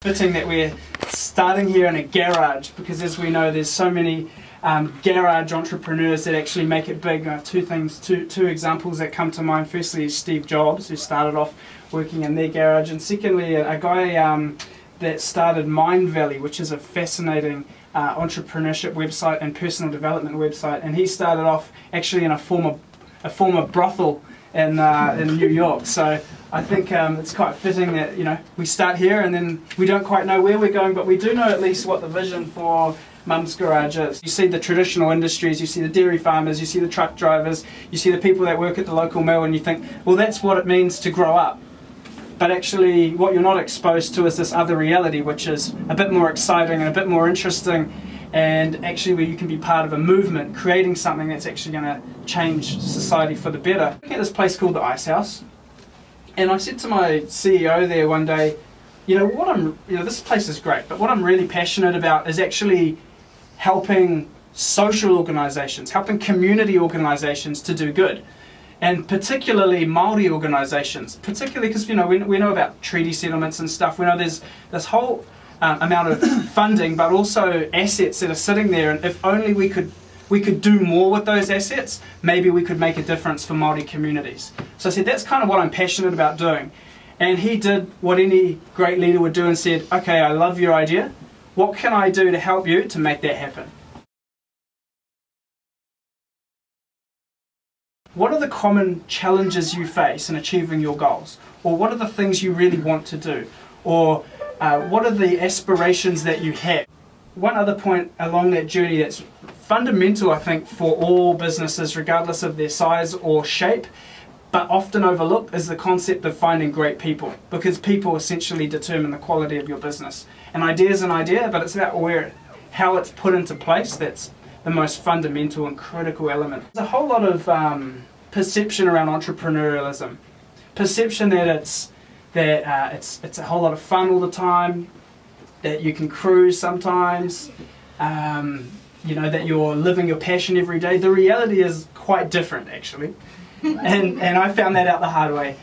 Fitting that we're starting here in a garage, because as we know there's so many garage entrepreneurs that actually make it big. Two examples that come to mind. Firstly is Steve Jobs, who started off working in their garage, and secondly a guy that started Mindvalley, which is a fascinating entrepreneurship website and personal development website, and he started off actually in a former brothel in New York. So I think it's quite fitting that we start here and then we don't quite know where we're going, but we do know at least what the vision for Mum's Garage is. You see the traditional industries, you see the dairy farmers, you see the truck drivers, you see the people that work at the local mill, and you think, well, that's what it means to grow up. But actually what you're not exposed to is this other reality, which is a bit more exciting and a bit more interesting, and actually where you can be part of a movement, creating something that's actually going to change society for the better. Looking at this place called the Ice House, and I said to my CEO there one day, this place is great, but what I'm really passionate about is actually helping social organisations, helping community organisations to do good. And particularly Māori organisations, particularly because we know about treaty settlements and stuff. We know there's this whole amount of funding, but also assets that are sitting there. And if only we could do more with those assets, maybe we could make a difference for Māori communities. So I said, that's kind of what I'm passionate about doing. And he did what any great leader would do and said, okay, I love your idea. What can I do to help you to make that happen? What are the common challenges you face in achieving your goals? Or what are the things you really want to do? Or what are the aspirations that you have? One other point along that journey that's fundamental, I think, for all businesses, regardless of their size or shape, but often overlooked, is the concept of finding great people, because people essentially determine the quality of your business. An idea is an idea, but it's about how it's put into place that's the most fundamental and critical element. There's a whole lot of perception around entrepreneurialism. Perception that it's a whole lot of fun all the time, that you can cruise sometimes, that you're living your passion every day. The reality is quite different, actually. and I found that out the hard way.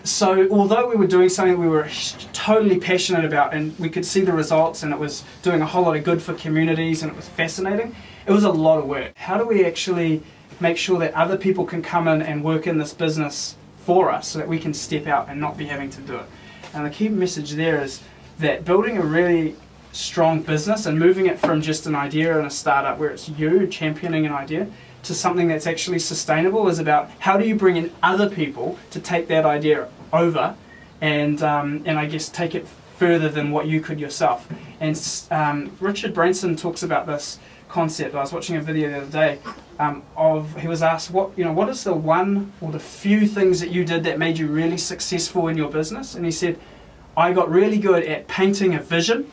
So although we were doing something we were totally passionate about, and we could see the results, and it was doing a whole lot of good for communities, and it was fascinating, it was a lot of work. How do we actually make sure that other people can come in and work in this business for us so that we can step out and not be having to do it? And the key message there is that building a really strong business and moving it from just an idea and a startup where it's you championing an idea to something that's actually sustainable is about how do you bring in other people to take that idea over and I guess take it further than what you could yourself. And Richard Branson talks about this concept. I was watching a video the other day he was asked what is the one or the few things that you did that made you really successful in your business, and he said, I got really good at painting a vision,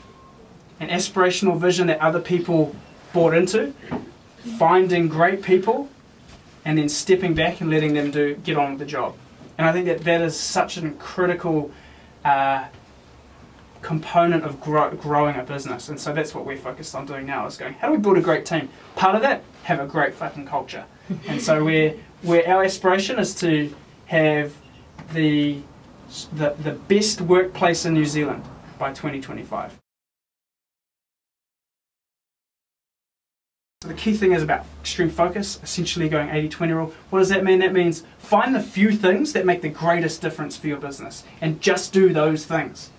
an aspirational vision that other people bought into, finding great people, and then stepping back and letting them get on with the job. And I think that is such a critical component of growing a business. And so that's what we're focused on doing now, is going, how do we build a great team? Part of that, have a great fucking culture. And so our aspiration is to have the best workplace in New Zealand by 2025. So the key thing is about extreme focus, essentially going 80-20 rule. What does that mean? That means find the few things that make the greatest difference for your business and just do those things.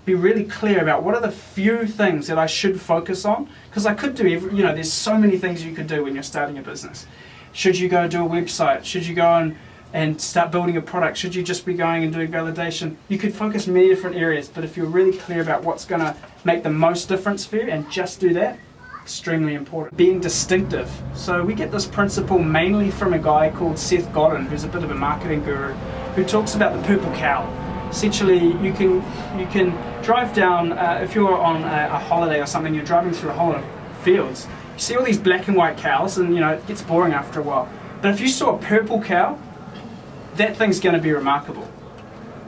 Be really clear about what are the few things that I should focus on, because I could do there's so many things you could do when you're starting a business. Should you go and do a website? Should you go and start building a product? Should you just be going and doing validation? You could focus many different areas, but if you're really clear about what's going to make the most difference for you and just do that, extremely important. Being distinctive. So we get this principle mainly from a guy called Seth Godin, who's a bit of a marketing guru, who talks about the purple cow. Essentially, you can drive down, if you're on a holiday or something, you're driving through a whole lot of fields, you see all these black and white cows, and it gets boring after a while. But if you saw a purple cow, that thing's going to be remarkable.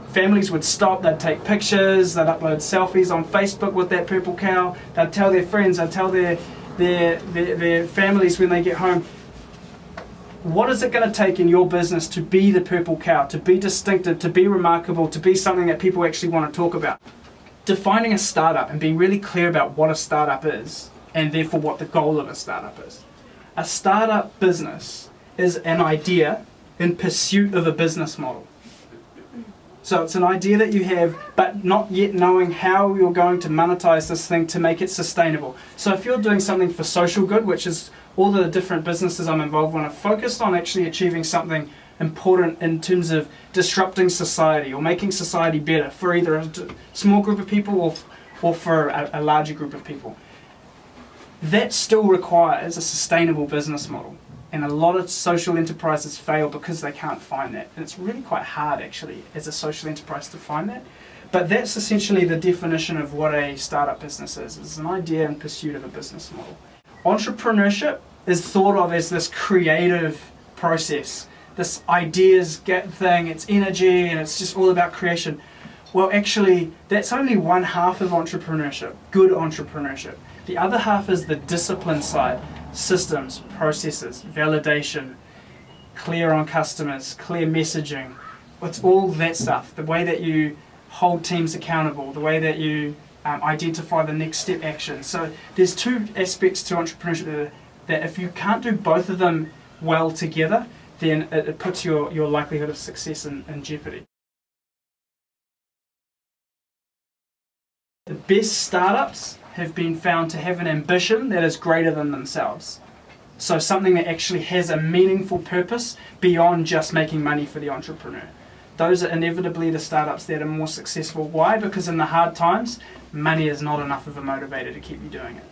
Families would stop, they'd take pictures, they'd upload selfies on Facebook with that purple cow, they'd tell their friends, they'd tell their families when they get home. What is it going to take in your business to be the purple cow, to be distinctive, to be remarkable, to be something that people actually want to talk about? defining a startup and being really clear about what a startup is and therefore what the goal of a startup is. A startup business is an idea in pursuit of a business model. So it's an idea that you have, but not yet knowing how you're going to monetize this thing to make it sustainable. So if you're doing something for social good, which is all the different businesses I'm involved in are focused on actually achieving something important in terms of disrupting society or making society better for either a small group of people or for a larger group of people. That still requires a sustainable business model. And a lot of social enterprises fail because they can't find that. And it's really quite hard, actually, as a social enterprise to find that. But that's essentially the definition of what a startup business is. It's an idea in pursuit of a business model. Entrepreneurship is thought of as this creative process, this ideas get thing, it's energy, and it's just all about creation. Well, actually, that's only one half of entrepreneurship, good entrepreneurship. The other half is the discipline side. Systems, processes, validation, clear on customers, clear messaging. It's all that stuff. The way that you hold teams accountable, the way that you identify the next step action. So there's two aspects to entrepreneurship that if you can't do both of them well together, then it puts your likelihood of success in jeopardy. The best startups have been found to have an ambition that is greater than themselves. So something that actually has a meaningful purpose beyond just making money for the entrepreneur. Those are inevitably the startups that are more successful. Why? Because in the hard times, money is not enough of a motivator to keep you doing it.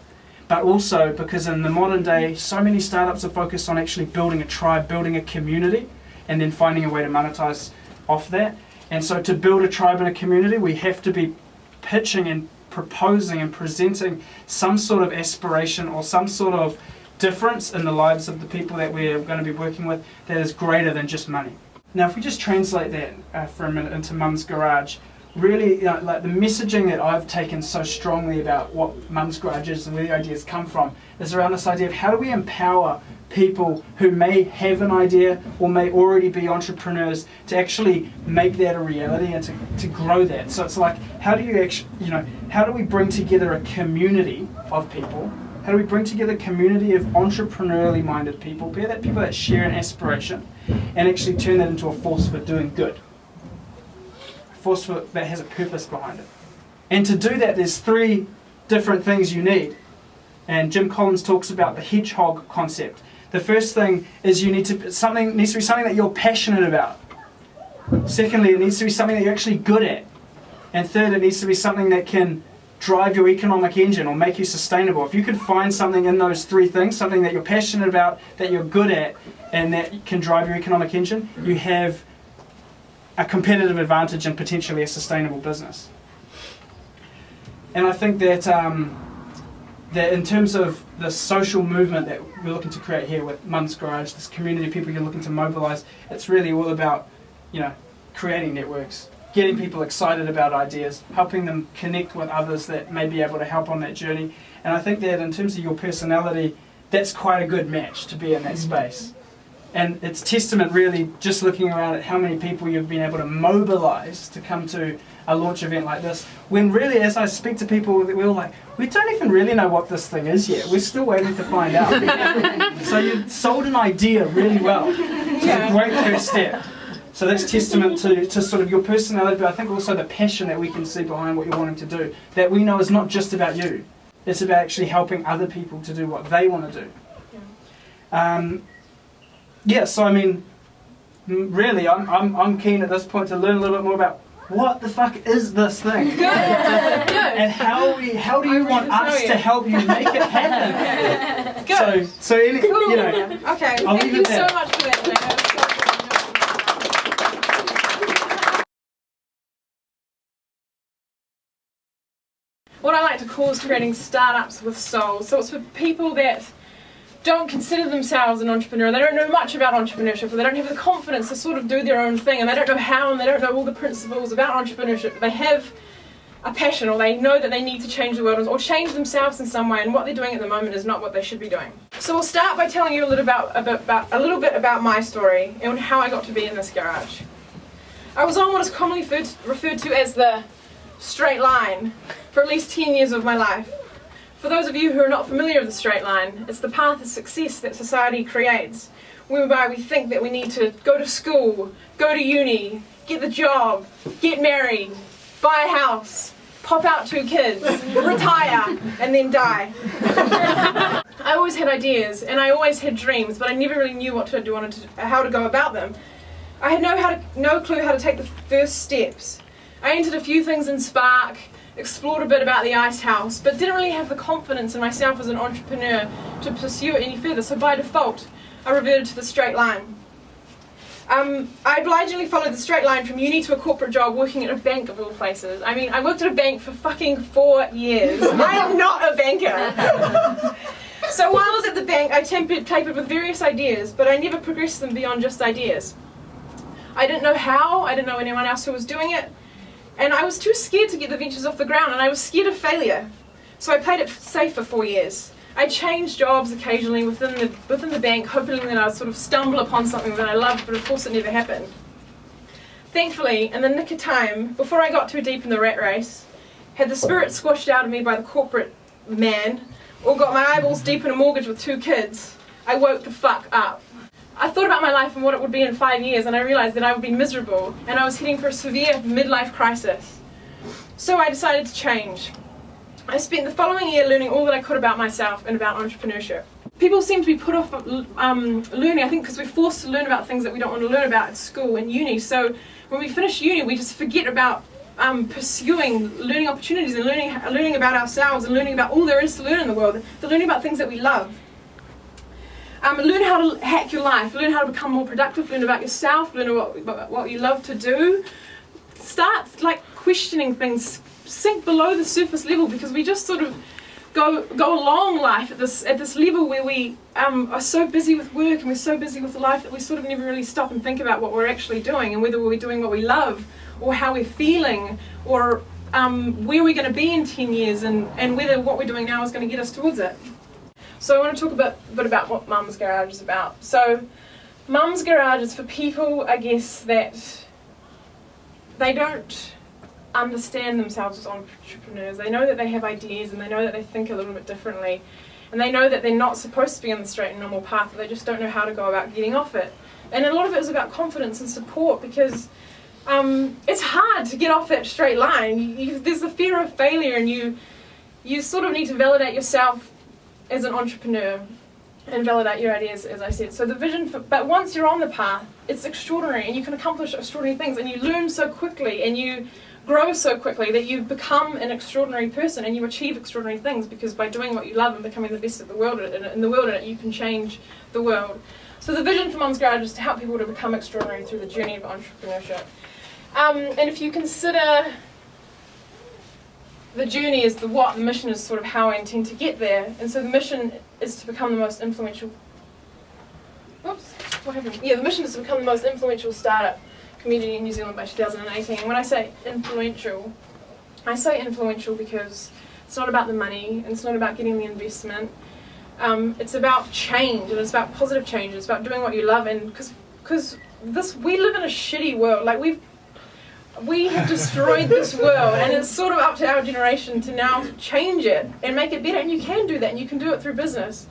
But also because in the modern day, so many startups are focused on actually building a tribe, building a community, and then finding a way to monetize off that. And so to build a tribe and a community, we have to be pitching and proposing and presenting some sort of aspiration or some sort of difference in the lives of the people that we're going to be working with that is greater than just money. Now if we just translate that for a minute into Mum's Garage, really like the messaging that I've taken so strongly about what Mum's Garage is and where the ideas come from is around this idea of how do we empower people who may have an idea or may already be entrepreneurs to actually make that a reality and to grow that. So it's like, how do you actually, how do we bring together a community of people? How do we bring together a community of entrepreneurially minded people, be that people that share an aspiration, and actually turn that into a force for doing good? A force that has a purpose behind it. And to do that, there's three different things you need. And Jim Collins talks about the hedgehog concept. The first thing is needs to be something that you're passionate about. Secondly, it needs to be something that you're actually good at. And third, it needs to be something that can drive your economic engine or make you sustainable. If you can find something in those three things, something that you're passionate about, that you're good at, and that can drive your economic engine, you have a competitive advantage and potentially a sustainable business. And I think that that in terms of the social movement that we're looking to create here with Mum's Garage, this community of people you're looking to mobilise, it's really all about, creating networks, getting people excited about ideas, helping them connect with others that may be able to help on that journey. And I think that in terms of your personality, that's quite a good match to be in that space. And it's testament really just looking around at how many people you've been able to mobilise to come to a launch event like this, when really as I speak to people, we're all like, we don't even really know what this thing is yet. We're still waiting to find out. So you've sold an idea really well. It's a great first step. So that's testament to sort of your personality, but I think also the passion that we can see behind what you're wanting to do, that we know is not just about you. It's about actually helping other people to do what they want to do. So I mean, really, I'm keen at this point to learn a little bit more about what the fuck is this thing? Good. And how do you want us to help you make it happen? Good. So Cool. Okay. Thank you so much for that, Lena. What I like to call is creating startups with soul. So it's for people that don't consider themselves an entrepreneur, they don't know much about entrepreneurship, or they don't have the confidence to sort of do their own thing, and they don't know how, and they don't know all the principles about entrepreneurship. They have a passion, or they know that they need to change the world, or change themselves in some way, and what they're doing at the moment is not what they should be doing. So we'll start by telling you a little bit about my story, and how I got to be in this garage. I was on what is commonly referred to as the straight line for at least 10 years of my life. For those of you who are not familiar with the straight line, it's the path of success that society creates, whereby we think that we need to go to school, go to uni, get the job, get married, buy a house, pop out 2 kids, retire, and then die. I always had ideas and I always had dreams, but I never really knew what to do, how to go about them. I had no clue how to take the first steps. I entered a few things in Spark, explored a bit about the Ice House, but didn't really have the confidence in myself as an entrepreneur to pursue it any further, so by default I reverted to the straight line. I obligingly followed the straight line from uni to a corporate job working at a bank of all places. I mean, I worked at a bank for fucking 4 years. I am not a banker. So while I was at the bank, I tapered with various ideas, but I never progressed them beyond just ideas. I didn't know how, I didn't know anyone else who was doing it, and I was too scared to get the ventures off the ground, and I was scared of failure. So I played it safe for 4 years. I changed jobs occasionally within the bank, hoping that I'd sort of stumble upon something that I loved, but of course it never happened. Thankfully, in the nick of time, before I got too deep in the rat race, had the spirit squashed out of me by the corporate man, or got my eyeballs deep in a mortgage with 2 kids, I woke the fuck up. I thought about my life and what it would be in 5 years, and I realised that I would be miserable, and I was heading for a severe midlife crisis. So I decided to change. I spent the following year learning all that I could about myself and about entrepreneurship. People seem to be put off learning, I think, because we're forced to learn about things that we don't want to learn about at school and uni. So when we finish uni, we just forget about pursuing learning opportunities and learning about ourselves and learning about all there is to learn in the world, to learning about things that we love. Learn how to hack your life, learn how to become more productive, learn about yourself, learn what you love to do. Start questioning things, sink below the surface level, because we just sort of go along life at this level where we are so busy with work and we're so busy with life that we sort of never really stop and think about what we're actually doing and whether we're doing what we love or how we're feeling or where we're going to be in 10 years and whether what we're doing now is going to get us towards it. So I want to talk a bit about what Mum's Garage is about. So Mum's Garage is for people, I guess, that they don't understand themselves as entrepreneurs. They know that they have ideas and they know that they think a little bit differently, and they know that they're not supposed to be on the straight and normal path, but they just don't know how to go about getting off it. And a lot of it is about confidence and support, because it's hard to get off that straight line. There's the fear of failure, and you sort of need to validate yourself as an entrepreneur and validate your ideas, as I said. So the vision but once you're on the path, it's extraordinary, and you can accomplish extraordinary things, and you learn so quickly, and you grow so quickly that you become an extraordinary person and you achieve extraordinary things, because by doing what you love and becoming the best in the world you can change the world. So the vision for Mum's Garage is to help people to become extraordinary through the journey of entrepreneurship. And if you consider the journey as the what, the mission is sort of how I intend to get there. And so the mission is to become the most influential... Whoops, what happened? Yeah, the mission is to become the most influential startup community in New Zealand by 2018. And when I say influential because it's not about the money, and it's not about getting the investment. It's about change, and it's about positive change. It's about doing what you love, and because we live in a shitty world. Like we have destroyed this world, and it's sort of up to our generation to now change it and make it better. And you can do that, and you can do it through business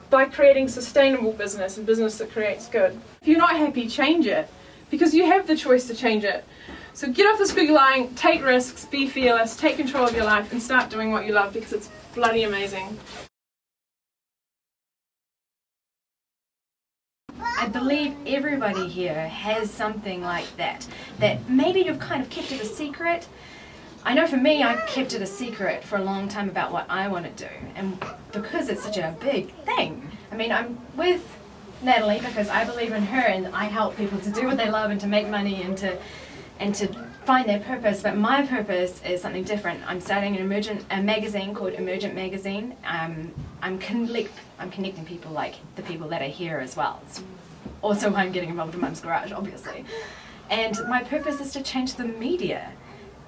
by creating sustainable business and business that creates good. If you're not happy, change it, because you have the choice to change it. So get off the squiggy line, take risks, be fearless, take control of your life, and start doing what you love, because it's bloody amazing. I believe everybody here has something like that maybe you've kind of kept it a secret. I know for me, I've kept it a secret for a long time about what I want to do, and because it's such a big thing. I mean, I'm with Natalie because I believe in her, and I help people to do what they love and to make money and to find their purpose, but my purpose is something different. I'm starting a magazine called Emergent Magazine. I'm connecting people like the people that are here as well. It's also why I'm getting involved in Mum's Garage, obviously. And my purpose is to change the media.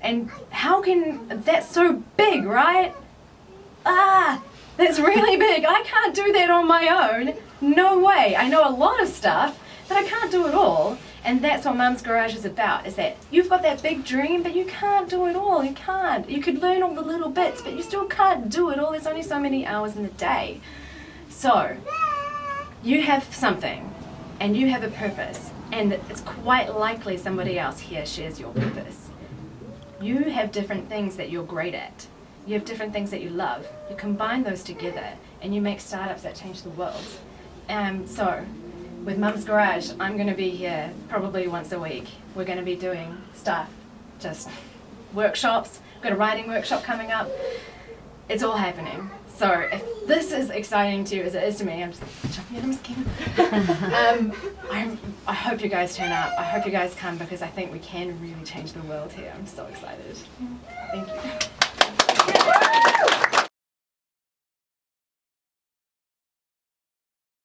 And how can, that's so big, right? That's really big. I can't do that on my own. No way. I know a lot of stuff, but I can't do it all. And that's what Mum's Garage is about, is that you've got that big dream, but you can't do it all. You can't. You could learn all the little bits, but you still can't do it all. There's only so many hours in the day. So, you have something, and you have a purpose, and it's quite likely somebody else here shares your purpose. You have different things that you're great at. You have different things that you love. You combine those together, and you make startups that change the world. So, with Mum's Garage, I'm going to be here probably once a week. We're going to be doing stuff, just workshops. We've got a writing workshop coming up. It's all happening. So if this is exciting to you as it is to me, I'm just jumping in my skin. I hope you guys turn up. I hope you guys come because I think we can really change the world here. I'm so excited. Thank you.